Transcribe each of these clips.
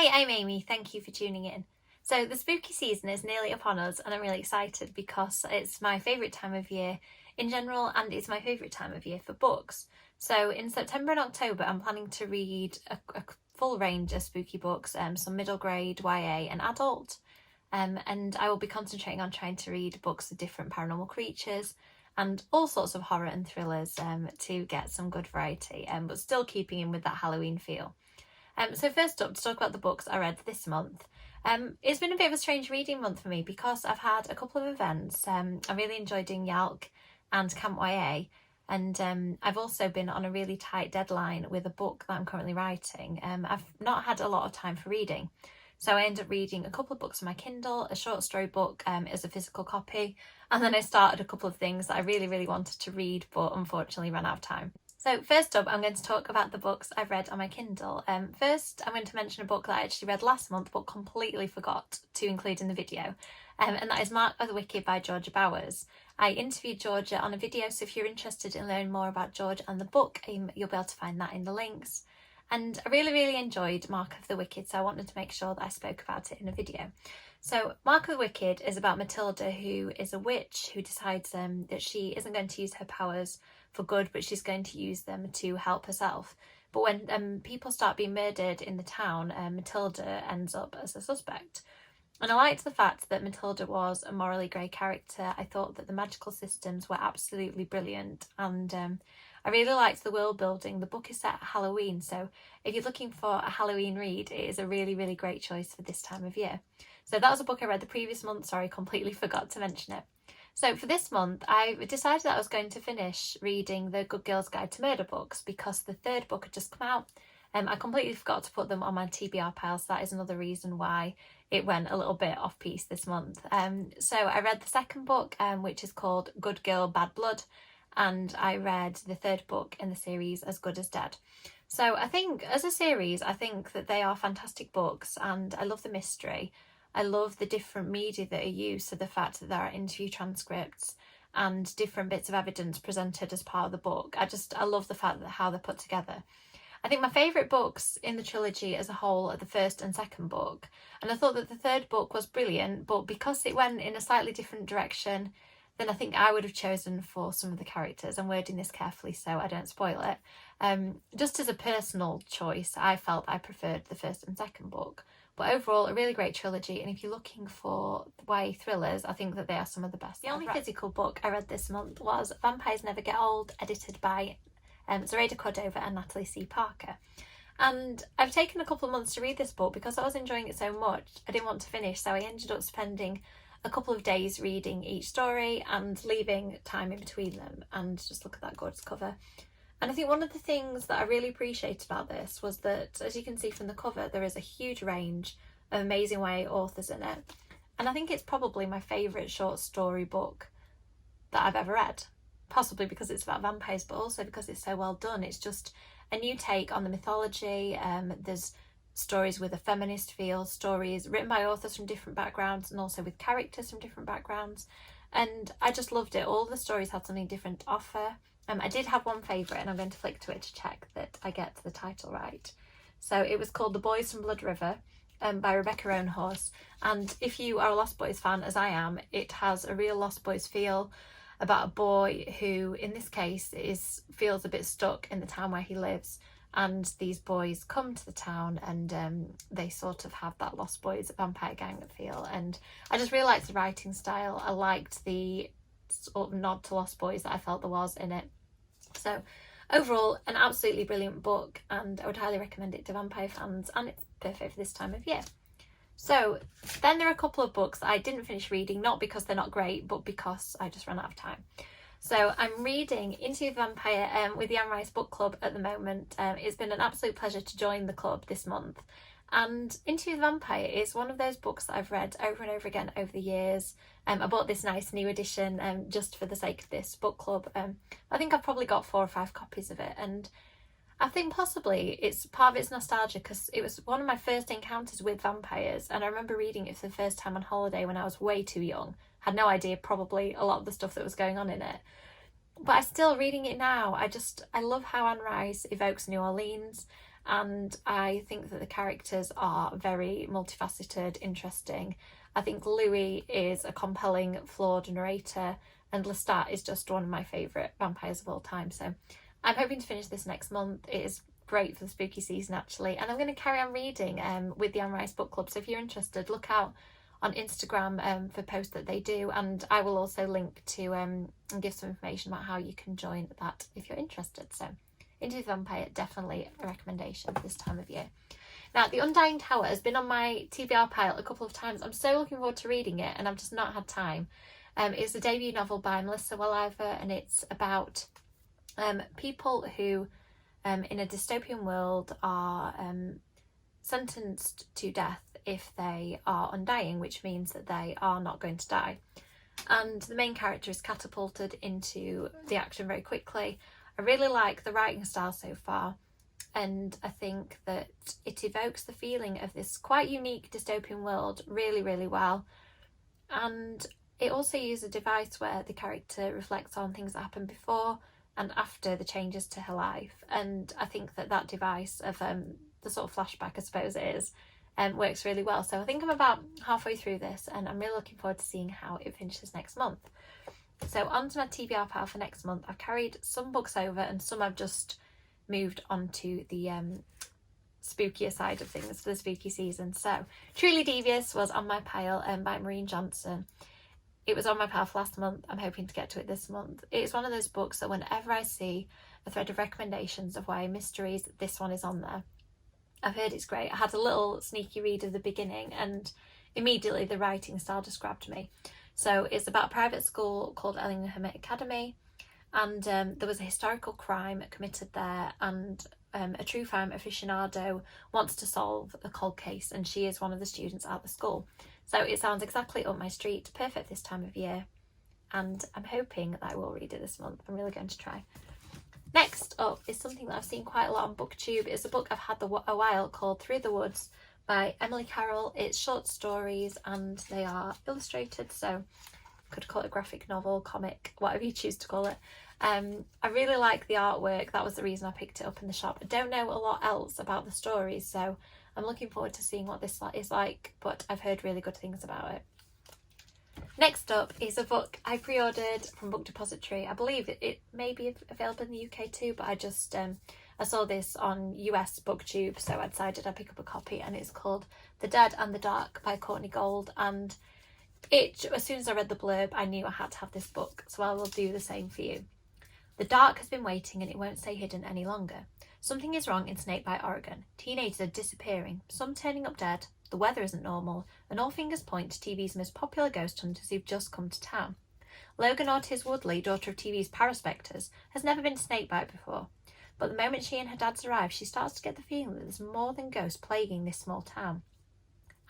Hi, I'm Amy. Thank you for tuning in. So the spooky season is nearly upon us and I'm really excited because it's my favourite time of year in general and it's my favourite time of year for books. So in September and October I'm planning to read a full range of spooky books, some middle grade, YA and adult. And I will be concentrating on trying to read books of different paranormal creatures and all sorts of horror and thrillers to get some good variety, but still keeping in with that Halloween feel. So first up, to talk about the books I read this month. It's been a bit of a strange reading month for me because I've had a couple of events. I really enjoyed doing YALC and Camp YA, and I've also been on a really tight deadline with a book that I'm currently writing. I've not had a lot of time for reading. So I ended up reading a couple of books on my Kindle, a short story book as a physical copy, and then I started a couple of things that I really wanted to read but unfortunately ran out of time. So first up, I'm going to talk about the books I've read on my Kindle. First, I'm going to mention a book that I actually read last month but completely forgot to include in the video, and that is Mark of the Wicked by Georgia Bowers. I interviewed Georgia on a video, so if you're interested in learning more about Georgia and the book, you'll be able to find that in the links. And I really enjoyed Mark of the Wicked, so I wanted to make sure that I spoke about it in a video. So Mark of the Wicked is about Matilda, who is a witch who decides that she isn't going to use her powers for good, but she's going to use them to help herself. But when people start being murdered in the town, Matilda ends up as a suspect. And I liked the fact that Matilda was a morally grey character. I thought that the magical systems were absolutely brilliant, and I really liked the world building. The book is set at Halloween, so if you're looking for a Halloween read, it is a really great choice for this time of year. So that was a book I read the previous month. Sorry, completely forgot to mention it. So for this month, I decided that I was going to finish reading The Good Girl's Guide to Murder books because the third book had just come out. I completely forgot to put them on my TBR pile, so that is another reason why it went a little bit off piece this month. So I read the second book, which is called Good Girl, Bad Blood, and I read the third book in the series, As Good as Dead. So I think as a series, I think that they are fantastic books and I love the mystery. I love the different media that are used, so the fact that there are interview transcripts and different bits of evidence presented as part of the book. I love the fact that how they're put together. I think my favourite books in the trilogy as a whole are the first and second book, and I thought that the third book was brilliant, but because it went in a slightly different direction then I think I would have chosen for some of the characters. I'm wording this carefully so I don't spoil it. Just as a personal choice, I felt I preferred the first and second book. But overall, a really great trilogy, and if you're looking for YA thrillers, I think that they are some of the best. The only physical book I read this month was Vampires Never Get Old, edited by Zoraida Cordova and Natalie C. Parker. And I've taken a couple of months to read this book because I was enjoying it so much. I didn't want to finish, so I ended up spending a couple of days reading each story and leaving time in between them, and just look at that gorgeous cover. And I think one of the things that I really appreciated about this was that, as you can see from the cover, there is a huge range of amazing YA authors in it. And I think it's probably my favourite short story book that I've ever read. Possibly because it's about vampires, but also because it's so well done. It's just a new take on the mythology. There's stories with a feminist feel, stories written by authors from different backgrounds and also with characters from different backgrounds. And I just loved it. All the stories had something different to offer. I did have one favourite, and I'm going to flick to it to check that I get the title right. So it was called The Boys from Blood River by Rebecca Roanhorse. And if you are a Lost Boys fan, as I am, it has a real Lost Boys feel about a boy who, in this case, feels a bit stuck in the town where he lives. And these boys come to the town and they sort of have that Lost Boys vampire gang feel. And I just really liked the writing style. I liked the sort of nod to Lost Boys that I felt there was in it. So overall, an absolutely brilliant book, and I would highly recommend it to vampire fans, and it's perfect for this time of year. So then there are a couple of books that I didn't finish reading, not because they're not great, but because I just ran out of time. So I'm reading Into the Vampire with the Anne Rice Book Club at the moment. It's been an absolute pleasure to join the club this month. And Into the Vampire is one of those books that I've read over and over again over the years. I bought this nice new edition just for the sake of this book club. I think I've probably got 4 or 5 copies of it, and I think possibly it's part of its nostalgia because it was one of my first encounters with vampires, and I remember reading it for the first time on holiday when I was way too young. Had no idea probably a lot of the stuff that was going on in it. But I still, reading it now, I love how Anne Rice evokes New Orleans, and I think that the characters are very multifaceted, interesting. I think Louis is a compelling, flawed narrator, and Lestat is just one of my favourite vampires of all time. So I'm hoping to finish this next month. It is great for the spooky season, actually, and I'm going to carry on reading with the Anne Rice Book Club. So if you're interested, look out on Instagram for posts that they do, and I will also link to and give some information about how you can join that if you're interested. So Into the Vampire, definitely a recommendation for this time of year. Now, The Undying Tower has been on my TBR pile a couple of times. I'm so looking forward to reading it, and I've just not had time. It's a debut novel by Melissa Walliver, and it's about people who in a dystopian world are sentenced to death if they are undying, which means that they are not going to die. And the main character is catapulted into the action very quickly. I really like the writing style so far, and I think that it evokes the feeling of this quite unique dystopian world really, really well. And it also uses a device where the character reflects on things that happened before and after the changes to her life. And I think that that device of the sort of flashback, I suppose it is, works really well. So I think I'm about halfway through this, and I'm really looking forward to seeing how it finishes next month. So on to my TBR pile for next month. I've carried some books over, and some I've just moved onto the spookier side of things for the spooky season. So Truly Devious was on my pile by Maureen Johnson. It was on my pile for last month. I'm hoping to get to it this month. It's one of those books that whenever I see a thread of recommendations of YA mysteries, this one is on there. I've heard it's great. I had a little sneaky read of the beginning, and immediately the writing style just grabbed me. So it's about a private school called Ellingham Academy, and there was a historical crime committed there, and a true crime aficionado wants to solve a cold case, and she is one of the students at the school. So it sounds exactly up my street, perfect this time of year, and I'm hoping that I will read it this month. I'm really going to try. Next up is something that I've seen quite a lot on BookTube. It's a book I've had a while called Through the Woods by Emily Carroll. It's short stories and they are illustrated, so could call it a graphic novel, comic, whatever you choose to call it. I really like the artwork. That was the reason I picked it up in the shop. I don't know a lot else about the stories, so I'm looking forward to seeing what this is like, but I've heard really good things about it. Next up is a book I pre-ordered from Book Depository. I believe it may be available in the UK too, but I just I saw this on US BookTube, so I decided I'd pick up a copy, and it's called The Dead and the Dark by Courtney Gold. And as soon as I read the blurb, I knew I had to have this book, so I will do the same for you. The dark has been waiting, and it won't stay hidden any longer. Something is wrong in Snakebite, Oregon. Teenagers are disappearing, some turning up dead, the weather isn't normal, and all fingers point to TV's most popular ghost hunters who've just come to town. Logan Ortiz Woodley, daughter of TV's Paraspectors, has never been to Snakebite before, but the moment she and her dads arrive, she starts to get the feeling that there's more than ghosts plaguing this small town.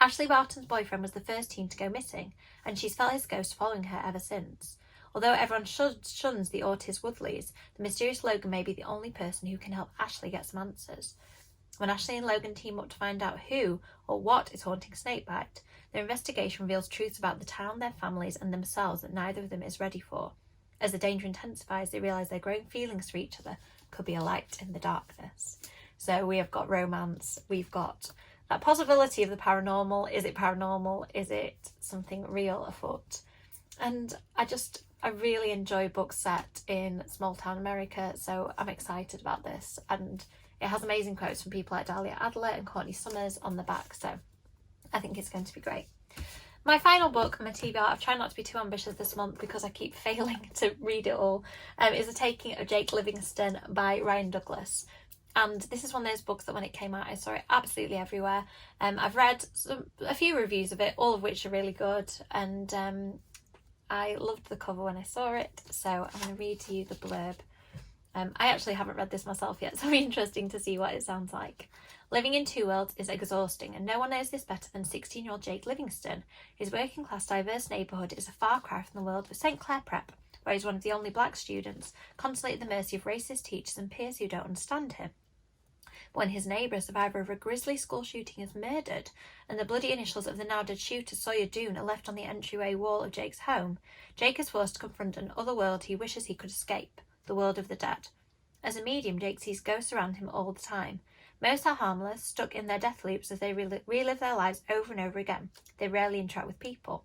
Ashley Barton's boyfriend was the first teen to go missing, and she's felt his ghost following her ever since. Although everyone shuns the Ortiz Woodleys, the mysterious Logan may be the only person who can help Ashley get some answers. When Ashley and Logan team up to find out who or what is haunting Snakebite, their investigation reveals truths about the town, their families, and themselves that neither of them is ready for. As the danger intensifies, they realise their growing feelings for each other could be a light in the darkness. So we have got romance, we've got that possibility of the paranormal. Is it paranormal? Is it something real afoot? And I really enjoy books set in small town America, so I'm excited about this. And it has amazing quotes from people like Dahlia Adler and Courtney Summers on the back, so I think it's going to be great. My final book on my TBR, I've tried not to be too ambitious this month because I keep failing to read it all, is The Taking of Jake Livingston by Ryan Douglas. And this is one of those books that when it came out, I saw it absolutely everywhere. I've read a few reviews of it, all of which are really good, and I loved the cover when I saw it, so I'm going to read to you the blurb. I actually haven't read this myself yet, so it'll be interesting to see what it sounds like. Living in two worlds is exhausting, and no one knows this better than 16-year-old Jake Livingston. His working-class, diverse neighbourhood is a far cry from the world of St. Clair Prep, where he's one of the only black students, constantly at the mercy of racist teachers and peers who don't understand him. But when his neighbour, a survivor of a grisly school shooting, is murdered, and the bloody initials of the now-dead shooter, Sawyer Doone, are left on the entryway wall of Jake's home, Jake is forced to confront an other world he wishes he could escape, the world of the dead. As a medium, Jake sees ghosts around him all the time, Most are harmless, stuck in their death loops as they relive their lives over and over again. They rarely interact with people.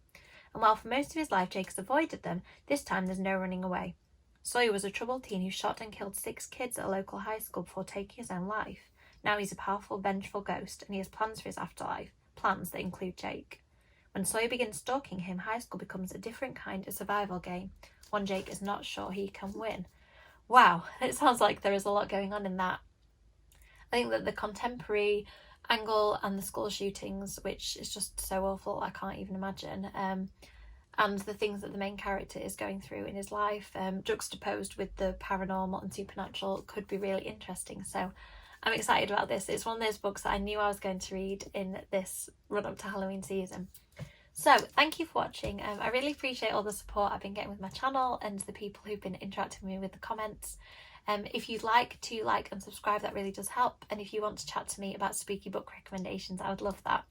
And while for most of his life Jake has avoided them, this time there's no running away. Sawyer was a troubled teen who shot and killed 6 kids at a local high school before taking his own life. Now he's a powerful, vengeful ghost, and he has plans for his afterlife, plans that include Jake. When Sawyer begins stalking him, high school becomes a different kind of survival game, one Jake is not sure he can win. Wow, it sounds like there is a lot going on in that. I think that the contemporary angle and the school shootings, which is just so awful, I can't even imagine, and the things that the main character is going through in his life, juxtaposed with the paranormal and supernatural, could be really interesting. So I'm excited about this. It's one of those books that I knew I was going to read in this run-up to Halloween season. So thank you for watching. I really appreciate all the support I've been getting with my channel and the people who've been interacting with me with the comments. If you'd like to like and subscribe, that really does help. And if you want to chat to me about spooky book recommendations, I would love that.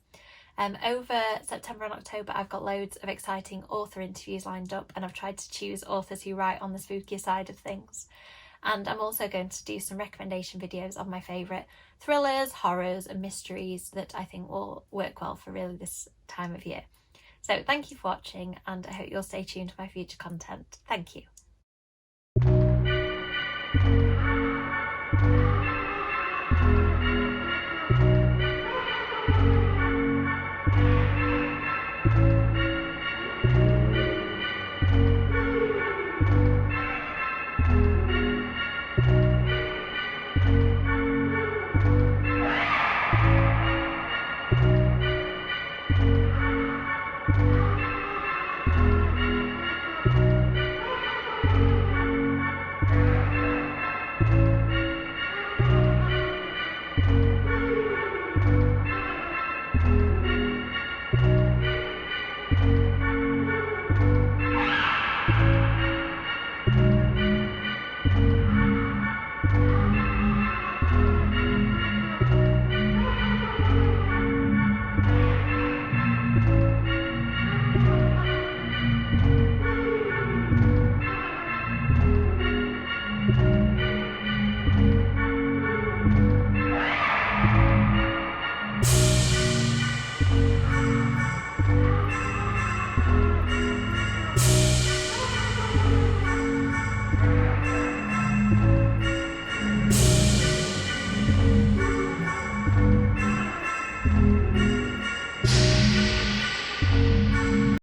Over September and October, I've got loads of exciting author interviews lined up, and I've tried to choose authors who write on the spookier side of things. And I'm also going to do some recommendation videos of my favourite thrillers, horrors and mysteries that I think will work well for really this time of year. So thank you for watching, and I hope you'll stay tuned to my future content. Thank you.